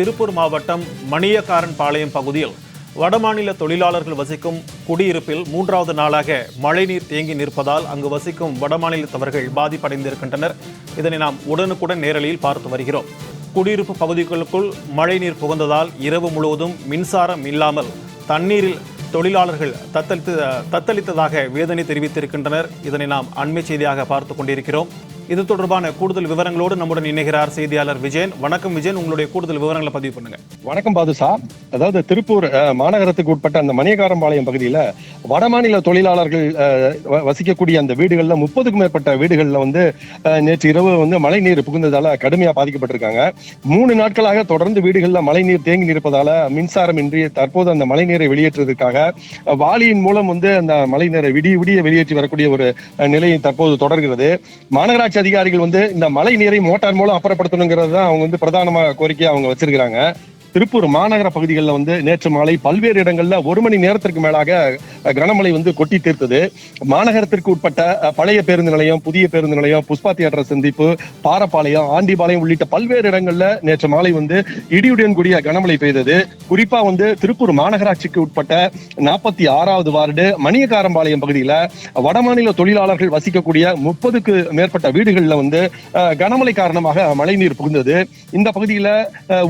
திருப்பூர் மாவட்டம் மணியக்காரன் பாளையம் பகுதியில் வடமாநில தொழிலாளர்கள் வசிக்கும் குடியிருப்பில் 3வது நாளாக மழைநீர் தேங்கி நிற்பதால் அங்கு வசிக்கும் வடமாநிலத்தவர்கள் பாதிப்படைந்திருக்கின்றனர். இதனை நாம் உடனுக்குடன் நேரலையில் பார்த்து வருகிறோம். குடியிருப்பு பகுதிகளுக்குள் மழைநீர் புகுந்ததால் இரவு முழுவதும் மின்சாரம் இல்லாமல் தண்ணீரில் தொழிலாளர்கள் தத்தளித்ததாக வேதனை தெரிவித்திருக்கின்றனர். இதனை நாம் அண்மை செய்தியாக பார்த்து கொண்டிருக்கிறோம். இது தொடர்பான கூடுதல் விவரங்களோடு நம்முடன் இணைகிறார் செய்தியாளர் விஜயன். வணக்கம் விஜயன், உங்களுடைய கூடுதல் விவரங்களை பதிவு பண்ணுங்க. வணக்கம் பாதுஷா. அதாவது திருப்பூர் மாநகரத்துக்கு உட்பட்ட அந்த மணியக்காரம்பாளையம் பகுதியில வடமாநில தொழிலாளர்கள் வசிக்கக்கூடிய அந்த வீடுகள்ல 30க்கும் மேற்பட்ட வீடுகள்ல நேற்று இரவு மழை நீர் புகுந்ததால கடுமையா பாதிக்கப்பட்டிருக்காங்க. 3 நாட்களாக தொடர்ந்து வீடுகள்ல மழை நீர் தேங்கி நிற்பதால மின்சாரம் இன்றி தற்போது அந்த மழை நீரை வெளியேற்றுவதற்காக வாளியின் மூலம் அந்த மழை நீரை விடிய வெளியேற்றி வரக்கூடிய ஒரு நிலை தற்போது தொடர்கிறது. மாநகராட்சி அதிகாரிகள் இந்த மழை நீரை மோட்டார் மூலம் அப்புறப்படுத்தணுங்கிறது தான் அவங்க பிரதானமா கோரிக்கையா அவங்க வச்சிருக்கிறாங்க. திருப்பூர் மாநகர பகுதிகளில் நேற்று மாலை பல்வேறு இடங்கள்ல 1 மணி நேரத்திற்கு மேலாக கனமழை கொட்டி தீர்த்தது. மாநகரத்திற்கு உட்பட்ட பழைய பேருந்து நிலையம், புதிய பேருந்து நிலையம், புஷ்பா தியேட்டர் சந்திப்பு, பாரப்பாளையம், ஆண்டிபாளையம் உள்ளிட்ட பல்வேறு இடங்கள்ல நேற்று மாலை இடியுடன் கூடிய கனமழை பெய்தது. குறிப்பா திருப்பூர் மாநகராட்சிக்கு உட்பட்ட 46வது வார்டு மணியக்காரம்பாளையம் பகுதியில வடமாநில தொழிலாளர்கள் வசிக்கக்கூடிய 30க்கு மேற்பட்ட வீடுகள்ல கனமழை காரணமாக மழைநீர் புகுந்தது. இந்த பகுதியில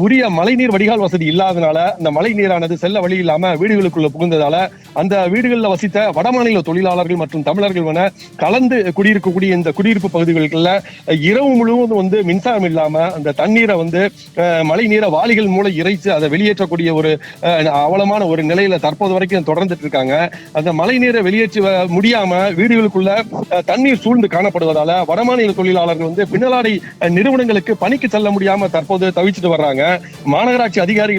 உரிய மழைநீர் வடிகால் வசதி இல்லாதனால இந்த மழை நீரானது செல்ல வழி இல்லாம வீடுகளுக்குள்ள புகுந்ததால அந்த வீடுகளில் வசித்த வடமாநில தொழிலாளர்கள் மற்றும் தமிழர்கள் கலந்து குடியிருக்கக்கூடிய இந்த குடியிருப்பு பகுதிகளுக்குள்ள இரவு முழுவதும் மின்சாரம் இல்லாம அந்த தண்ணீரை மழை நீரை வாளிகள் மூலம் இறைச்சு அதை வெளியேற்றக்கூடிய ஒரு அவலமான ஒரு நிலையில தற்போது வரைக்கும் தொடர்ந்துட்டு இருக்காங்க. அந்த மழை நீரை வெளியேற்ற முடியாம வீடுகளுக்குள்ள தண்ணீர் சூழ்ந்து காணப்படுவதால வடமாநில தொழிலாளர்கள் பின்னலாடை நிறுவனங்களுக்கு பணிக்கு செல்ல முடியாம தற்போது தவிச்சிட்டு வர்றாங்க. மாநகராட்சி அதிகாரிகள்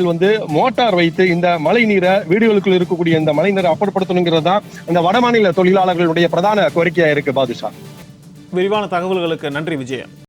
மோட்டார் வைத்து இந்த மழை நீரை வீடுகளுக்குள் இருக்கக்கூடிய இந்த மழை நீரை அப்புறப்படுத்தணுங்கிறது தான் இந்த வடமாநில தொழிலாளர்களுடைய பிரதான கோரிக்கையா இருக்கு. பாதுஷா, விரிவான தகவல்களுக்கு நன்றி விஜயன்.